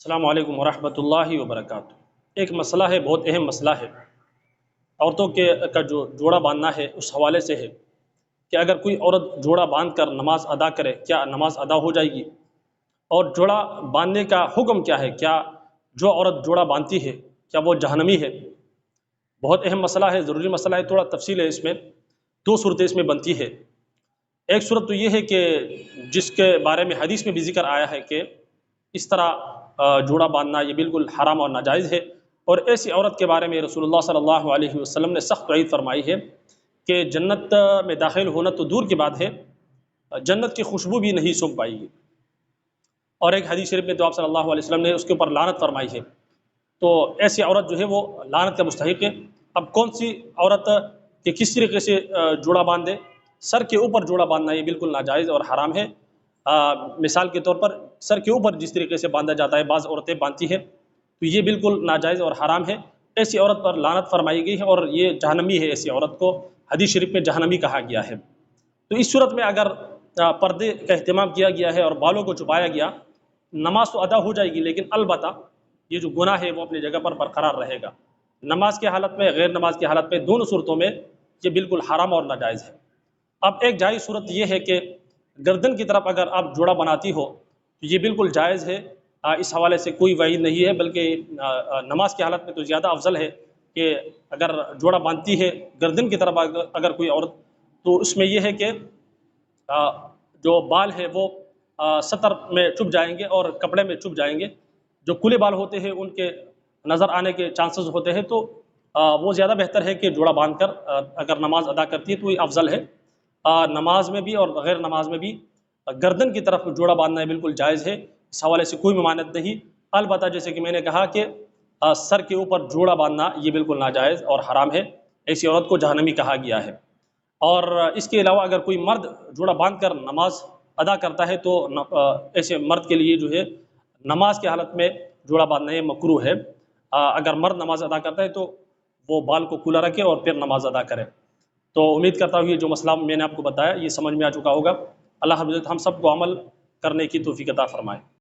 السلام علیکم ورحمۃ اللہ وبرکاتہ۔ ایک مسئلہ ہے، بہت اہم مسئلہ ہے، عورتوں کا جو جوڑا باندھنا ہے اس حوالے سے ہے کہ اگر کوئی عورت جوڑا باندھ کر نماز ادا کرے کیا نماز ادا ہو جائے گی؟ اور جوڑا باندھنے کا حکم کیا ہے؟ کیا جو عورت جوڑا باندھتی ہے کیا وہ جہنمی ہے؟ بہت اہم مسئلہ ہے، ضروری مسئلہ ہے، تھوڑا تفصیل ہے اس میں۔ دو صورتیں اس میں بنتی ہے۔ ایک صورت تو یہ ہے کہ جس کے بارے میں حدیث میں بھی ذکر آیا ہے کہ اس طرح جوڑا باندھنا یہ بالکل حرام اور ناجائز ہے، اور ایسی عورت کے بارے میں رسول اللہ صلی اللہ علیہ وسلم نے سخت وعید فرمائی ہے کہ جنت میں داخل ہونا تو دور کی بات ہے، جنت کی خوشبو بھی نہیں سونگھ پائے گی۔ اور ایک حدیث شریف میں تو آپ صلی اللہ علیہ وسلم نے اس کے اوپر لعنت فرمائی ہے۔ تو ایسی عورت جو ہے وہ لعنت کا مستحق ہے۔ اب کون سی عورت کہ کس طریقے سے جوڑا باندھے؟ سر کے اوپر جوڑا باندھنا یہ بالکل ناجائز اور حرام ہے۔ مثال کے طور پر سر کے اوپر جس طریقے سے باندھا جاتا ہے، بعض عورتیں باندھتی ہیں، تو یہ بالکل ناجائز اور حرام ہے۔ ایسی عورت پر لعنت فرمائی گئی ہے اور یہ جہنمی ہے، ایسی عورت کو حدیث شریف میں جہنمی کہا گیا ہے۔ تو اس صورت میں اگر پردے کا اہتمام کیا گیا ہے اور بالوں کو چھپایا گیا، نماز تو ادا ہو جائے گی، لیکن البتہ یہ جو گناہ ہے وہ اپنی جگہ پر برقرار رہے گا۔ نماز کی حالت میں، غیر نماز کی حالت میں، دونوں صورتوں میں یہ بالکل حرام اور ناجائز ہے۔ اب ایک جائز صورت یہ ہے کہ گردن کی طرف اگر آپ جوڑا بناتی ہو تو یہ بالکل جائز ہے، اس حوالے سے کوئی وعید نہیں ہے، بلکہ نماز کی حالت میں تو زیادہ افضل ہے کہ اگر جوڑا باندھتی ہے گردن کی طرف اگر کوئی عورت، تو اس میں یہ ہے کہ جو بال ہے وہ سطر میں چھپ جائیں گے اور کپڑے میں چھپ جائیں گے۔ جو کھلے بال ہوتے ہیں ان کے نظر آنے کے چانسز ہوتے ہیں، تو وہ زیادہ بہتر ہے کہ جوڑا باندھ کر اگر نماز ادا کرتی ہے تو یہ افضل ہے۔ نماز میں بھی اور غیر نماز میں بھی گردن کی طرف جوڑا باندھنا بالکل جائز ہے، اس حوالے سے کوئی ممانعت نہیں۔ البتہ جیسے کہ میں نے کہا کہ سر کے اوپر جوڑا باندھنا یہ بالکل ناجائز اور حرام ہے، ایسی عورت کو جہنمی کہا گیا ہے۔ اور اس کے علاوہ اگر کوئی مرد جوڑا باندھ کر نماز ادا کرتا ہے تو ایسے مرد کے لیے جو ہے نماز کی حالت میں جوڑا باندھنا یہ مکروہ ہے۔ اگر مرد نماز ادا کرتا ہے تو وہ بال کو کھلا رکھے اور پھر نماز ادا کرے۔ تو امید کرتا ہوں یہ جو مسئلہ میں نے آپ کو بتایا یہ سمجھ میں آ چکا ہوگا۔ اللہ رب العزت ہم سب کو عمل کرنے کی توفیق عطا فرمائے۔